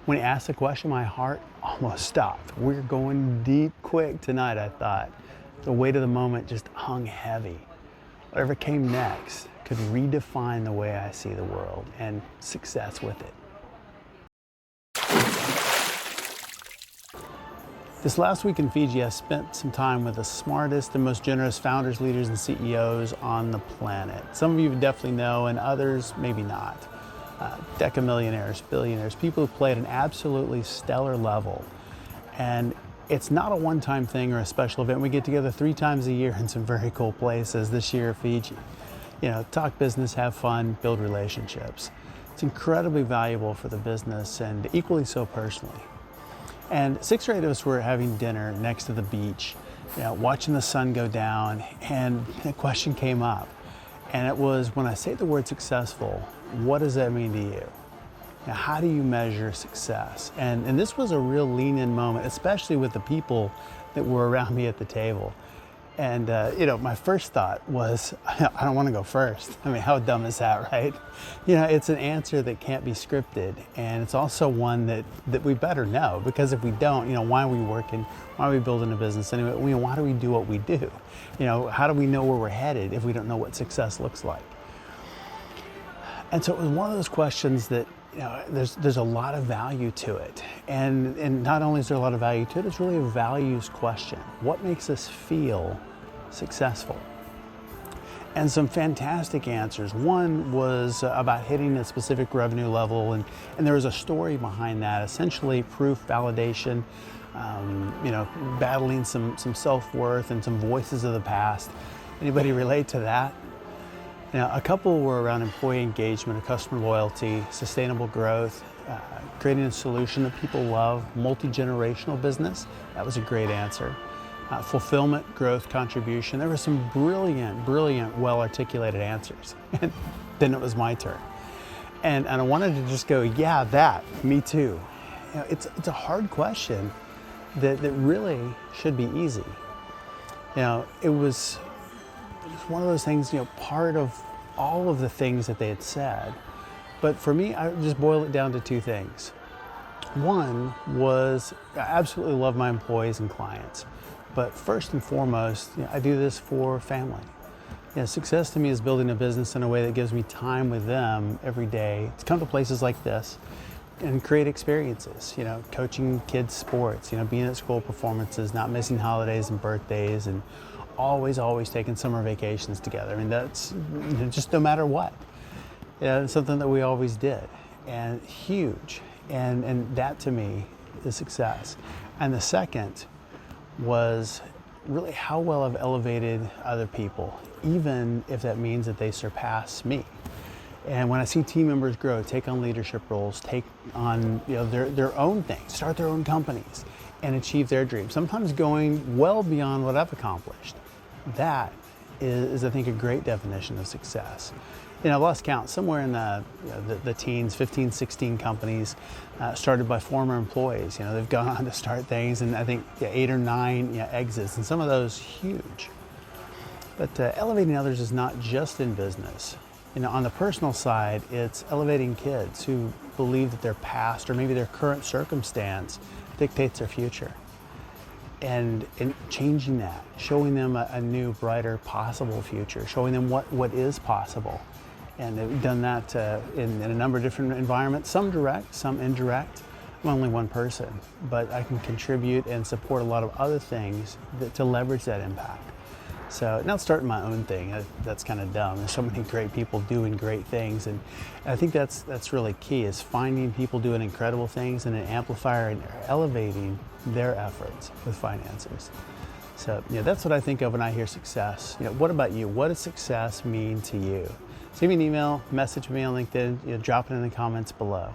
When he asked the question, my heart almost stopped. We're going deep quick tonight, I thought. The weight of the moment just hung heavy. Whatever came next could redefine the way I see the world, and success with it. This last week in Fiji, I spent some time with the smartest and most generous founders, leaders, and CEOs on the planet. Some of you definitely know, and others maybe not. Decamillionaires, billionaires, people who play at an absolutely stellar level. And it's not a one-time thing or a special event. We get together 3 times a year in some very cool places. This year at Fiji. Talk business, have fun, build relationships. It's incredibly valuable for the business and equally so personally. And 6 or 8 of us were having dinner next to the beach, watching the sun go down, and the question came up. And it was, when I say the word successful, what does that mean to you? Now, how do you measure success? And this was a real lean-in moment, especially with the people that were around me at the table. And my first thought was, I don't want to go first. I mean, how dumb is that, right? It's an answer that can't be scripted, and it's also one that we better know, because if we don't, why are we working? Why are we building a business anyway? Why do we do what we do? How do we know where we're headed if we don't know what success looks like? And so it was one of those questions that there's a lot of value to it. And not only is there a lot of value to it, it's really a values question. What makes us feel successful? And some fantastic answers. One was about hitting a specific revenue level, and there was a story behind that, essentially proof, validation, battling some self-worth and some voices of the past. Anybody relate to that? A couple were around employee engagement, customer loyalty, sustainable growth, creating a solution that people love, multi-generational business. That was a great answer. Fulfillment, growth, contribution. There were some brilliant, well-articulated answers. And then it was my turn. And I wanted to just go, yeah, that, me too. It's a hard question that really should be easy. It was one of those things, part of all of the things that they had said. But for me, I just boil it down to 2 things. One was, I absolutely love my employees and clients. But first and foremost, I do this for family. Success to me is building a business in a way that gives me time with them every day to come to places like this and create experiences, coaching kids sports, being at school performances, not missing holidays and birthdays, and always taking summer vacations together. I mean, that's just no matter what. It's something that we always did, and huge. And that to me is success. And the second was really how well I've elevated other people, even if that means that they surpass me. And when I see team members grow, take on leadership roles, take on their own things, start their own companies, and achieve their dreams, sometimes going well beyond what I've accomplished. That is, I think, a great definition of success. I've lost count, somewhere in the teens, 15, 16 companies started by former employees. They've gone on to start things, and I think 8 or 9 exits, and some of those huge. But elevating others is not just in business. On the personal side, it's elevating kids who believe that their past or maybe their current circumstance dictates their future. And changing that, showing them a new, brighter, possible future, showing them what is possible. And they've done that in a number of different environments, some direct, some indirect. I'm only one person, but I can contribute and support a lot of other things to leverage that impact. So now starting my own thing, that's kind of dumb. There's so many great people doing great things, and I think that's really key, is finding people doing incredible things and an amplifier and elevating their efforts with finances. So that's what I think of when I hear success. What about you? What does success mean to you? Send me an email, message me on LinkedIn, drop it in the comments below.